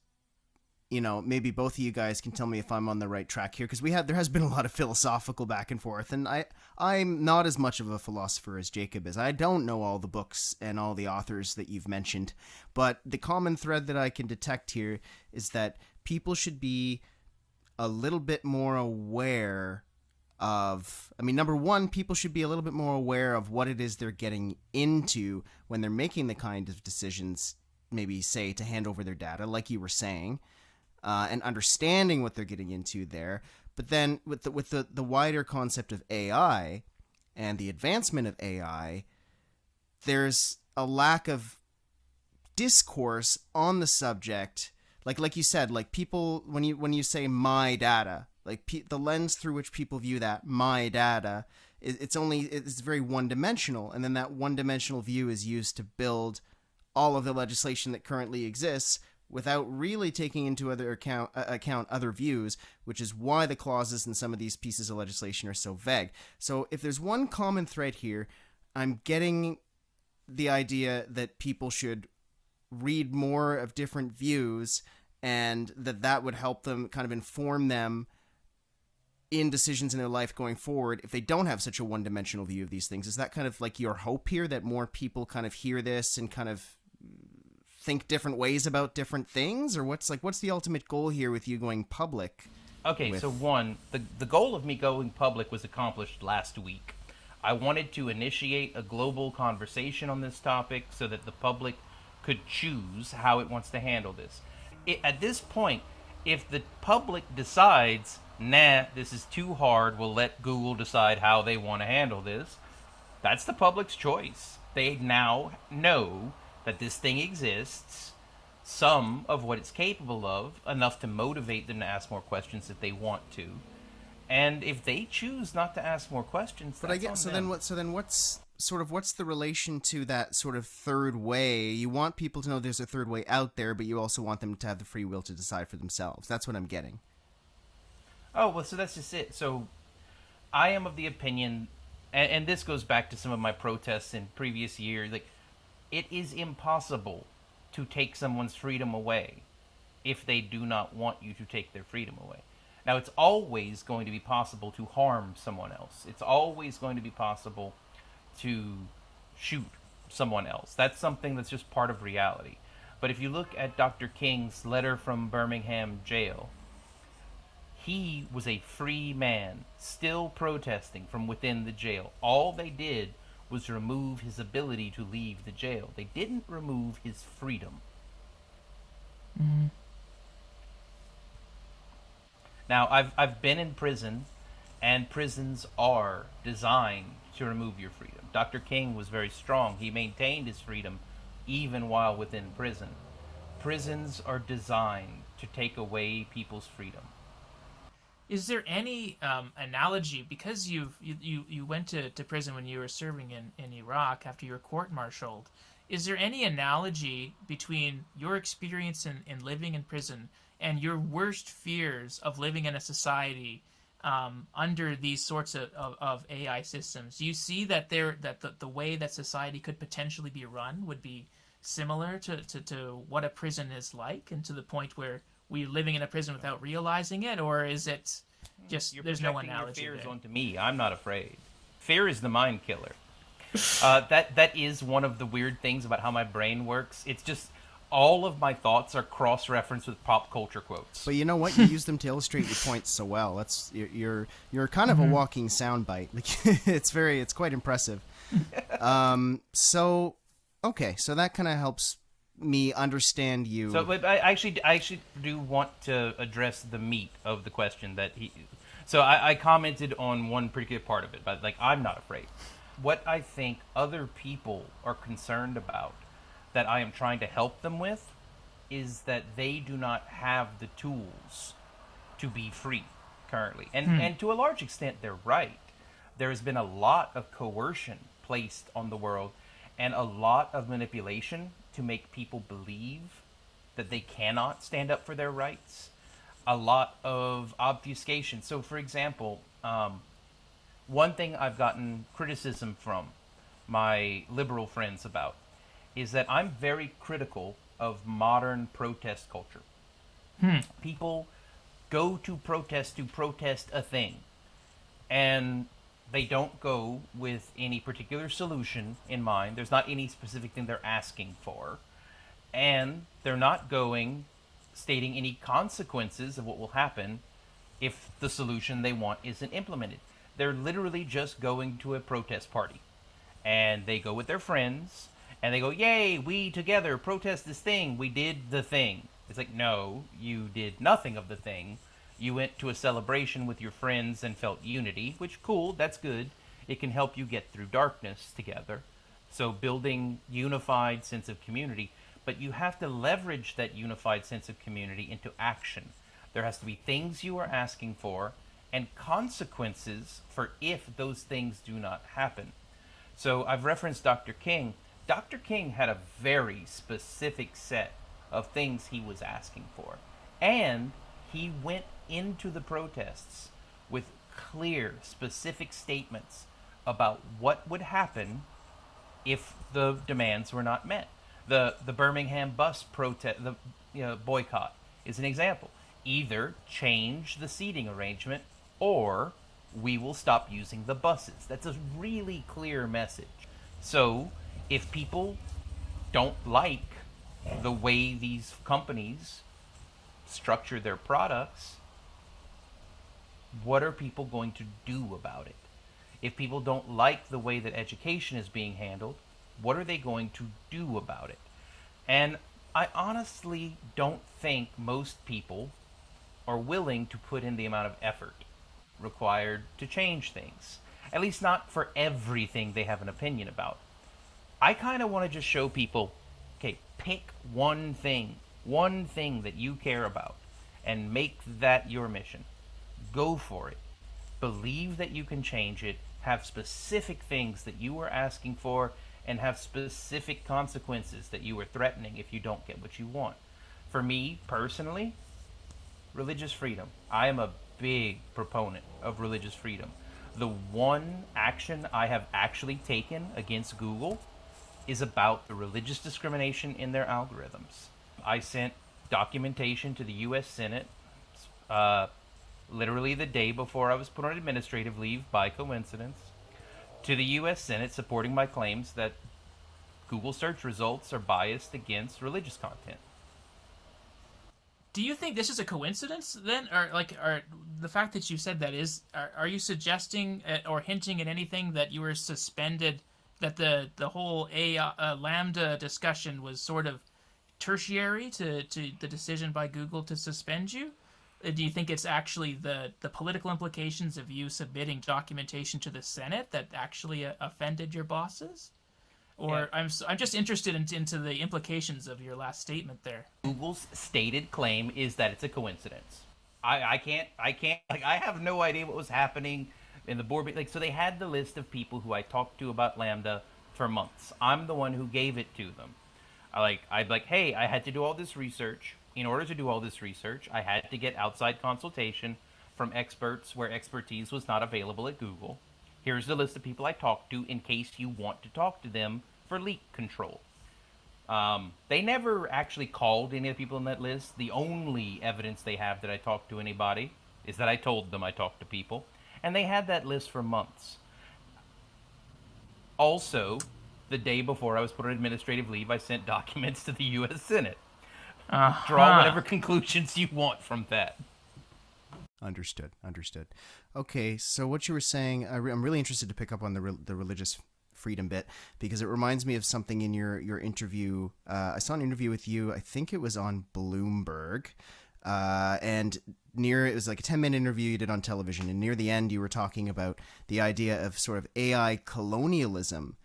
maybe both of you guys can tell me if I'm on the right track here, because there has been a lot of philosophical back and forth, and I'm not as much of a philosopher as Jacob is. I don't know all the books and all the authors that you've mentioned, but the common thread that I can detect here is that people should be a little bit more aware of, number one, people should be a little bit more aware of what it is they're getting into when they're making the kind of decisions maybe say to hand over their data, like you were saying, and understanding what they're getting into there. But then with the wider concept of AI and the advancement of AI, there's a lack of discourse on the subject. Like you said, like people, when you say my data, like the lens through which people view that my data, it's very one-dimensional, and then that one-dimensional view is used to build all of the legislation that currently exists without really taking into account other views, which is why the clauses in some of these pieces of legislation are so vague. So if there's one common thread here, I'm getting the idea that people should read more of different views, and that would help them, kind of inform them in decisions in their life going forward if they don't have such a one-dimensional view of these things. Is that kind of like your hope here, that more people kind of hear this and kind of think different ways about different things? Or what's the ultimate goal here with you going public? Okay, so one, the goal of me going public was accomplished last week. I wanted to initiate a global conversation on this topic so that the public could choose how it wants to handle this. At this point, if the public decides, nah, this is too hard, we'll let Google decide how they want to handle this, that's the public's choice. They now know that this thing exists, some of what it's capable of, enough to motivate them to ask more questions if they want to. And if they choose not to ask more questions, but I guess so. Then what's the relation to that sort of third way? You want people to know there's a third way out there, but you also want them to have the free will to decide for themselves. That's what I'm getting. Oh, well, so that's just it. So I am of the opinion, and this goes back to some of my protests in previous years, like, it is impossible to take someone's freedom away if they do not want you to take their freedom away. Now, it's always going to be possible to harm someone else. It's always going to be possible to shoot someone else. That's something that's just part of reality. But if you look at Dr. King's letter from Birmingham jail, he was a free man, still protesting from within the jail. All they did was remove his ability to leave the jail. They didn't remove his freedom. Mm-hmm. Now, I've been in prison, and prisons are designed to remove your freedom. Dr. King was very strong. He maintained his freedom even while within prison. Prisons are designed to take away people's freedom. Is there any analogy, because you went to prison when you were serving in Iraq after you were court-martialed, is there any analogy between your experience in living in prison and your worst fears of living in a society under these sorts of AI systems? Do you see that the way that society could potentially be run would be similar to what a prison is like, and to the point where we're living in a prison without realizing it? Or is it just there's no analogy your fears there? onto me. I'm not afraid. Fear is the mind killer. That is one of the weird things about how my brain works. It's just all of my thoughts are cross-referenced with pop culture quotes. But you know what? You use them to illustrate your points so well. That's you're kind of a walking soundbite. Like it's quite impressive. So that kind of helps me understand you. So, but I actually do want to address the meat of the question that he. So I commented on one particular part of it, but like, I'm not afraid. What I think other people are concerned about, that I am trying to help them with, is that they do not have the tools to be free currently. And to a large extent, they're right. There has been a lot of coercion placed on the world, and a lot of manipulation to make people believe that they cannot stand up for their rights. A lot of obfuscation. So, for example, one thing I've gotten criticism from my liberal friends about is that I'm very critical of modern protest culture. People go to protest a thing, and they don't go with any particular solution in mind. There's not any specific thing they're asking for, and they're not going stating any consequences of what will happen if the solution they want isn't implemented. They're literally just going to a protest party, and they go with their friends, And they go, yay, we together protest this thing. We did the thing. It's like, no, you did nothing of the thing. You went to a celebration with your friends and felt unity, which, cool, that's good. It can help you get through darkness together. So building unified sense of community, but you have to leverage that unified sense of community into action. There has to be things you are asking for and consequences for if those things do not happen. So I've referenced Dr. King. Dr. King had a very specific set of things he was asking for. And he went into the protests with clear, specific statements about what would happen if the demands were not met. The Birmingham bus protest, the boycott is an example. Either change the seating arrangement or we will stop using the buses. That's a really clear message. So if people don't like the way these companies structure their products, what are people going to do about it? If people don't like the way that education is being handled, what are they going to do about it? And I honestly don't think most people are willing to put in the amount of effort required to change things. At least not for everything they have an opinion about. I kind of want to just show people, okay, pick one thing that you care about, and make that your mission. Go for it. Believe that you can change it, have specific things that you are asking for, and have specific consequences that you are threatening if you don't get what you want. For me, personally, religious freedom. I am a big proponent of religious freedom. The one action I have actually taken against Google is about the religious discrimination in their algorithms. I sent documentation to the U.S. Senate literally the day before I was put on administrative leave by coincidence to the U.S. Senate supporting my claims that Google search results are biased against religious content. Do you think this is a coincidence then, or the fact that you said that are you suggesting or hinting at anything that you were suspended, that the whole LaMDA discussion was sort of tertiary to the decision by Google to suspend you? Do you think it's actually the political implications of you submitting documentation to the Senate that actually offended your bosses? Or yeah. I'm just interested into the implications of your last statement there. Google's stated claim is that it's a coincidence. I can't I have no idea what was happening in the board. So they had the list of people who I talked to about LaMDA for months. I'm the one who gave it to them. I'd like, hey, I had to do all this research. In order to do all this research, I had to get outside consultation from experts where expertise was not available at Google. Here's the list of people I talked to in case you want to talk to them for leak control. They never actually called any of the people in that list. The only evidence they have that I talked to anybody is that I told them I talked to people. And they had that list for months. Also, the day before I was put on administrative leave, I sent documents to the U.S. Senate. Draw whatever conclusions you want from that. Understood. Okay, so what you were saying, I'm really interested to pick up on the religious freedom bit, because it reminds me of something in your interview. I saw an interview with you, I think it was on Bloomberg, and it was like a 10-minute interview you did on television, and near the end you were talking about the idea of sort of AI colonialism.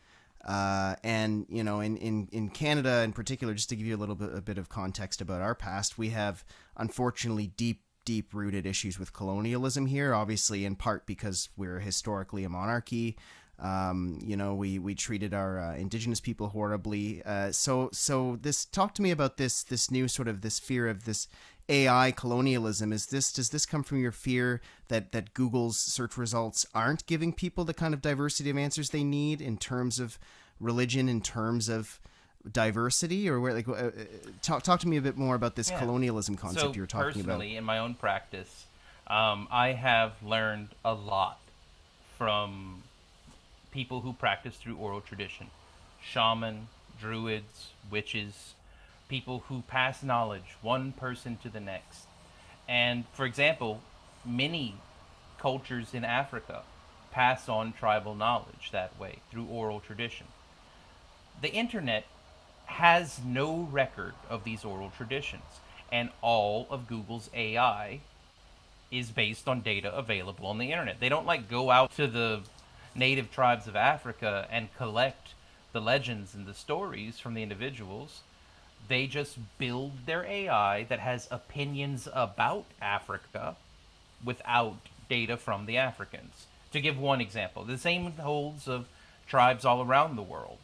And you know, in Canada in particular, just to give you a bit of context about our past, we have unfortunately deep-rooted issues with colonialism here, obviously in part because we're historically a monarchy. You know, we treated our indigenous people horribly. So talk to me about this new sort of this fear of this AI colonialism. Does this come from your fear that Google's search results aren't giving people the kind of diversity of answers they need in terms of religion, in terms of diversity, or where talk to me a bit more about this colonialism concept you're talking about. Personally, in my own practice, I have learned a lot from people who practice through oral tradition, shaman, druids, witches, people who pass knowledge one person to the next. And for example, many cultures in Africa pass on tribal knowledge that way through oral tradition. The internet has no record of these oral traditions, and all of Google's AI is based on data available on the internet. They don't like go out to the native tribes of Africa and collect the legends and the stories from the individuals. They just build their AI that has opinions about Africa without data from the Africans. To give one example, the same holds of tribes all around the world.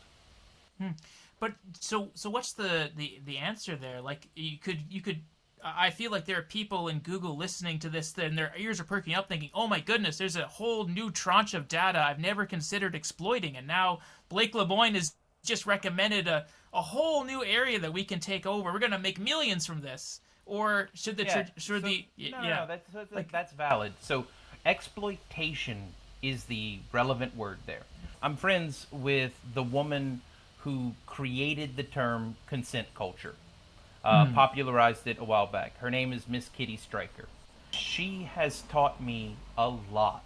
But so what's the answer there? Like you could I feel like there are people in Google listening to this and their ears are perking up thinking, "Oh my goodness, there's a whole new tranche of data I've never considered exploiting." And now Blake Lemoine has just recommended a whole new area that we can take over. We're going to make millions from this. Or should the Yeah. should So, the no, that's valid. So exploitation is the relevant word there. I'm friends with the woman who created the term consent culture, popularized it a while back. Her name is Miss Kitty Stryker. She has taught me a lot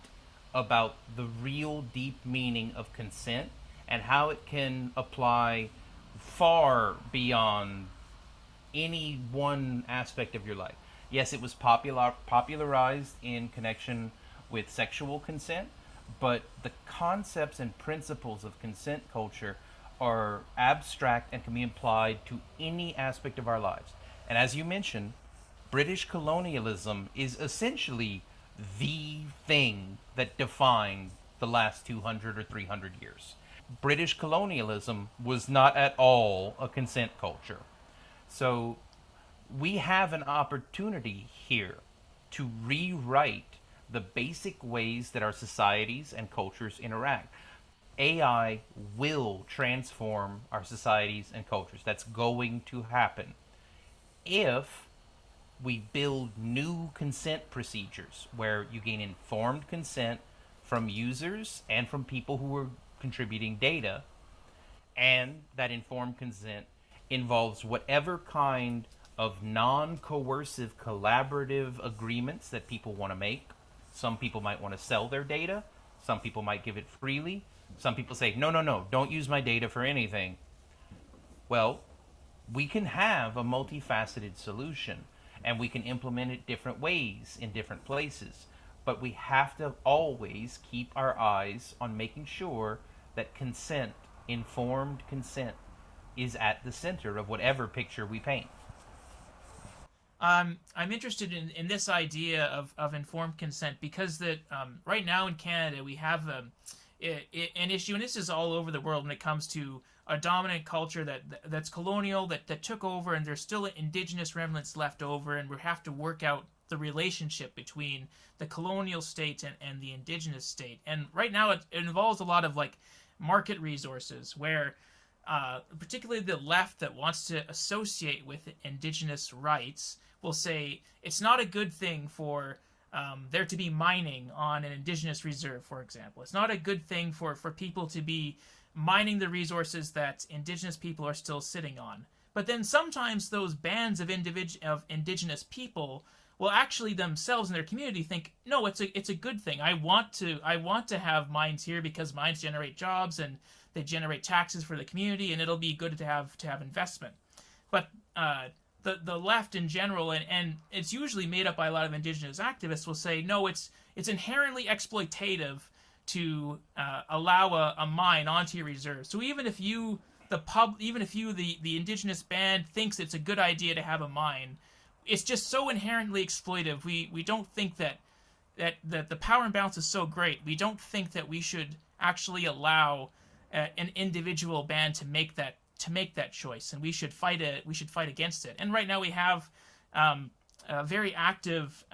about the real deep meaning of consent and how it can apply far beyond any one aspect of your life. Yes, it was popularized in connection with sexual consent, but the concepts and principles of consent culture are abstract and can be applied to any aspect of our lives. And as you mentioned, British colonialism is essentially the thing that defined the last 200 or 300 years. British colonialism was not at all a consent culture. So we have an opportunity here to rewrite the basic ways that our societies and cultures interact. AI will transform our societies and cultures. That's going to happen if we build new consent procedures where you gain informed consent from users and from people who are contributing data, and that informed consent involves whatever kind of non-coercive collaborative agreements that people want to make. Some people might want to sell their data. Some people might give it freely. Some people say, no, no, no, don't use my data for anything. Well, we can have a multifaceted solution, and we can implement it different ways in different places. But we have to always keep our eyes on making sure that consent, informed consent, is at the center of whatever picture we paint. I'm interested in this idea of informed consent because that right now in Canada we have an issue, and this is all over the world when it comes to a dominant culture that's colonial that took over, and there's still indigenous remnants left over, and we have to work out the relationship between the colonial state and the indigenous state. And right now it involves a lot of like market resources where particularly the left that wants to associate with indigenous rights will say it's not a good thing for there to be mining on an indigenous reserve, for example. It's not a good thing for people to be mining the resources that indigenous people are still sitting on. But then sometimes those bands of indigenous people will actually themselves in their community think, no, it's a good thing. I want to have mines here because mines generate jobs and they generate taxes for the community, and it'll be good to have investment. But the left in general, and it's usually made up by a lot of indigenous activists, will say no, it's inherently exploitative to allow a mine onto your reserve. So even if you the indigenous band thinks it's a good idea to have a mine, it's just so inherently exploitative. We don't think that the power imbalance is so great. We don't think that we should actually allow an individual band to make that choice, and we should fight against it. And right now we have very active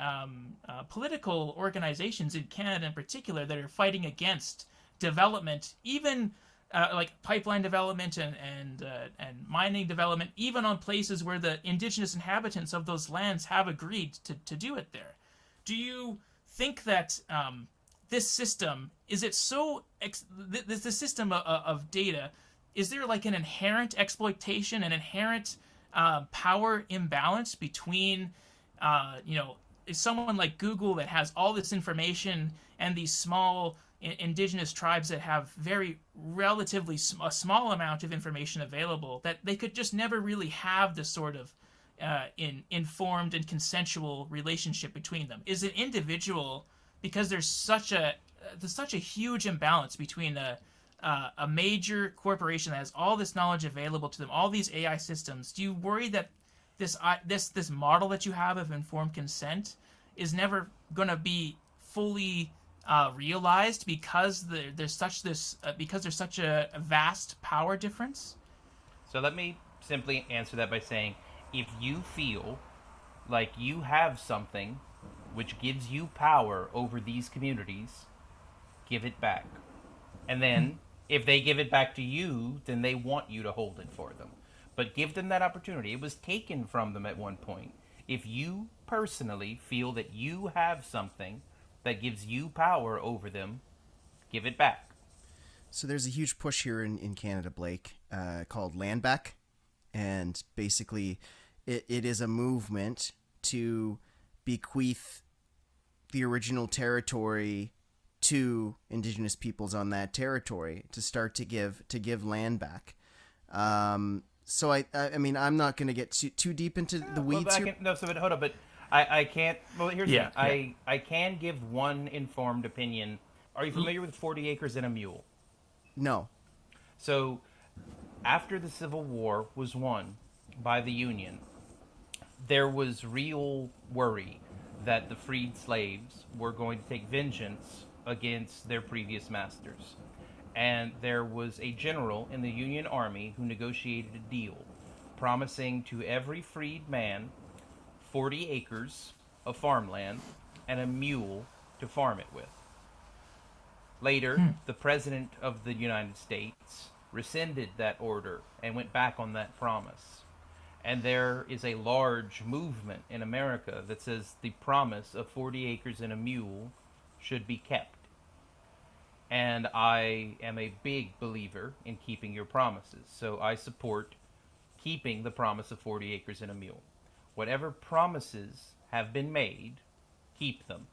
political organizations in Canada in particular that are fighting against development, even like pipeline development and mining development, even on places where the indigenous inhabitants of those lands have agreed to do it there. Do you think that this system, is it so the system of data, is there like an inherent exploitation, an inherent power imbalance between someone like Google that has all this information and these small indigenous tribes that have very relatively a small amount of information available, that they could just never really have this sort of informed and consensual relationship between them. Is an individual, because there's such a huge imbalance between a major corporation that has all this knowledge available to them, all these AI systems. Do you worry that this model that you have of informed consent is never going to be fully realized because there's such a vast power difference? So let me simply answer that by saying, if you feel like you have something which gives you power over these communities, give it back. And then, if they give it back to you, then they want you to hold it for them. But give them that opportunity. It was taken from them at one point. If you personally feel that you have something that gives you power over them, give it back. So there's a huge push here in Canada, Blake, called Land Back. And basically, it is a movement to bequeath the original territory to Indigenous peoples on that territory, to start to give land back. So I mean, I'm not going to get too deep into the weeds here. Hold on, but I can't. Well, here's the thing. I can give one informed opinion. Are you familiar with 40 Acres and a Mule? No. So, after the Civil War was won by the Union, there was real worry that the freed slaves were going to take vengeance against their previous masters. And there was a general in the Union Army who negotiated a deal promising to every freed man 40 acres of farmland and a mule to farm it with. Later, the President of the United States rescinded that order and went back on that promise. And there is a large movement in America that says the promise of 40 acres and a mule should be kept. And I am a big believer in keeping your promises. So I support keeping the promise of 40 acres and a mule. Whatever promises have been made, keep them.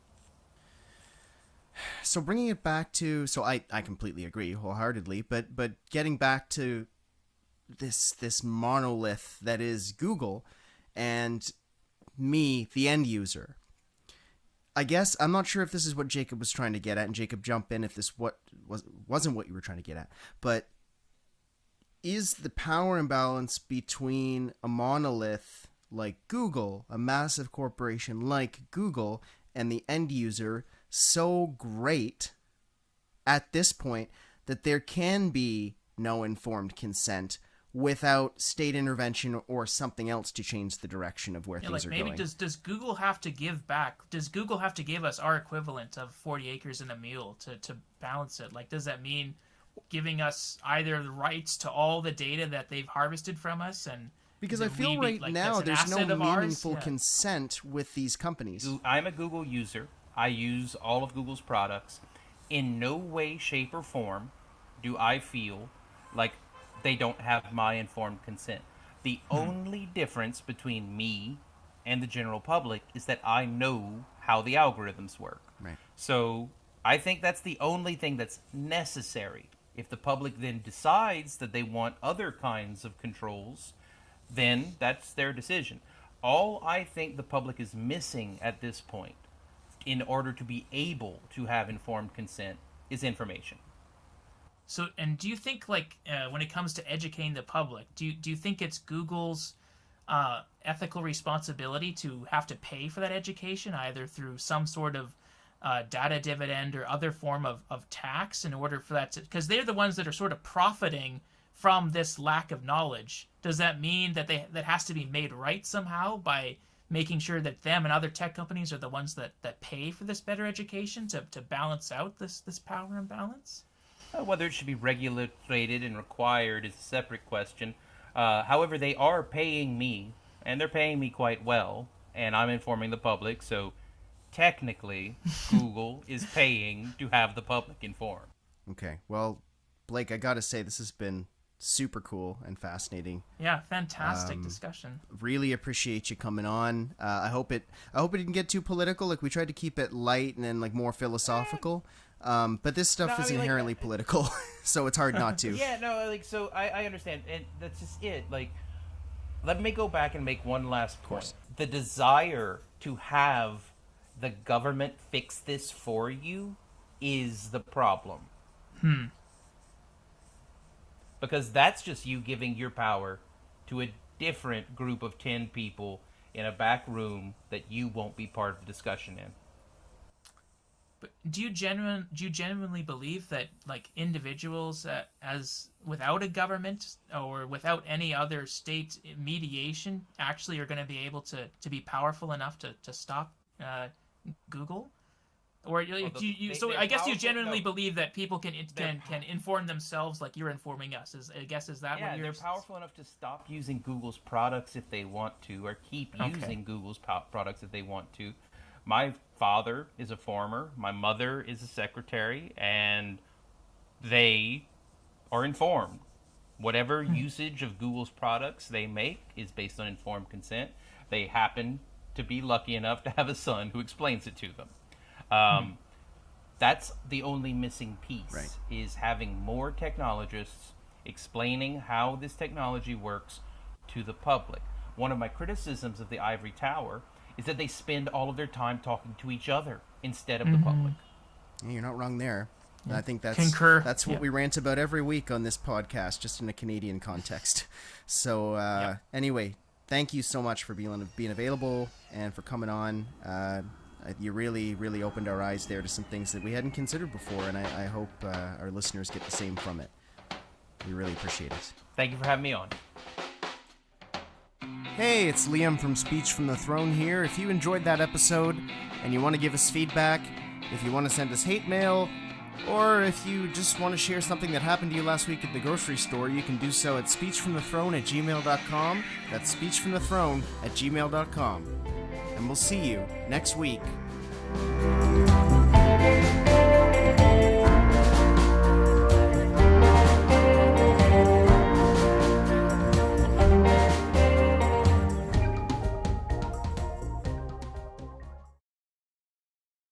So bringing it back to, so I completely agree wholeheartedly, but getting back to this monolith that is Google and me, the end user. I guess I'm not sure if this is what Jacob was trying to get at, and Jacob, jump in if this wasn't what you were trying to get at. But is the power imbalance between a monolith like Google, a massive corporation like Google, and the end user so great at this point that there can be no informed consent without state intervention or something else to change the direction of where things are going? Does Google have to give back? Does Google have to give us our equivalent of 40 acres and a mule to balance it? Like, does that mean giving us either the rights to all the data that they've harvested from us? And because I feel right now there's no meaningful consent with these companies. I'm a Google user. I use all of Google's products. In no way, shape, or form do I feel like they don't have my informed consent. The only difference between me and the general public is that I know how the algorithms work. Right. So I think that's the only thing that's necessary. If the public then decides that they want other kinds of controls, then that's their decision. All I think the public is missing at this point in order to be able to have informed consent is information. So, and do you think, like, when it comes to educating the public, do you think it's Google's ethical responsibility to have to pay for that education, either through some sort of data dividend or other form of tax, in order for that to, because they're the ones that are sort of profiting from this lack of knowledge? Does that mean that that has to be made right somehow by making sure that them and other tech companies are the ones that pay for this better education to balance out this power imbalance? Whether it should be regulated and required is a separate question. However, they are paying me, and they're paying me quite well, and I'm informing the public, so technically Google is paying to have the public informed. Okay, well, Blake, I gotta say, this has been super cool and fascinating. Yeah, fantastic discussion. Really appreciate you coming on. I hope it didn't get too political. Like, we tried to keep it light and then like more philosophical. But this stuff No, is I mean, inherently political, so it's hard not to. Yeah, no, like, so I understand, and that's just it. Like, let me go back and make one last point. The desire to have the government fix this for you is the problem. Because that's just you giving your power to a different group of 10 people in a back room that you won't be part of the discussion in. But do you genuinely believe that, like, individuals as without a government or without any other state mediation actually are going to be able to be powerful enough to stop Google? Or I guess you genuinely believe that people can inform themselves like you're informing us. Is that what you're... they're powerful enough to stop using Google's products if they want to, or keep using Google's products if they want to. My father is a farmer. My mother is a secretary, and they are informed. Whatever usage of Google's products they make is based on informed consent. They happen to be lucky enough to have a son who explains it to them. That's the only missing piece, is having more technologists explaining how this technology works to the public. One of my criticisms of the Ivory Tower is that they spend all of their time talking to each other instead of the public. Yeah, you're not wrong there. Yeah. I think that's what we rant about every week on this podcast, just in a Canadian context. So anyway, thank you so much for being available and for coming on. You really, really opened our eyes there to some things that we hadn't considered before, and I hope our listeners get the same from it. We really appreciate it. Thank you for having me on. Hey, it's Liam from Speech from the Throne here. If you enjoyed that episode and you want to give us feedback, if you want to send us hate mail, or if you just want to share something that happened to you last week at the grocery store, you can do so at speechfromthethrone@gmail.com. That's speechfromthethrone@gmail.com. And we'll see you next week.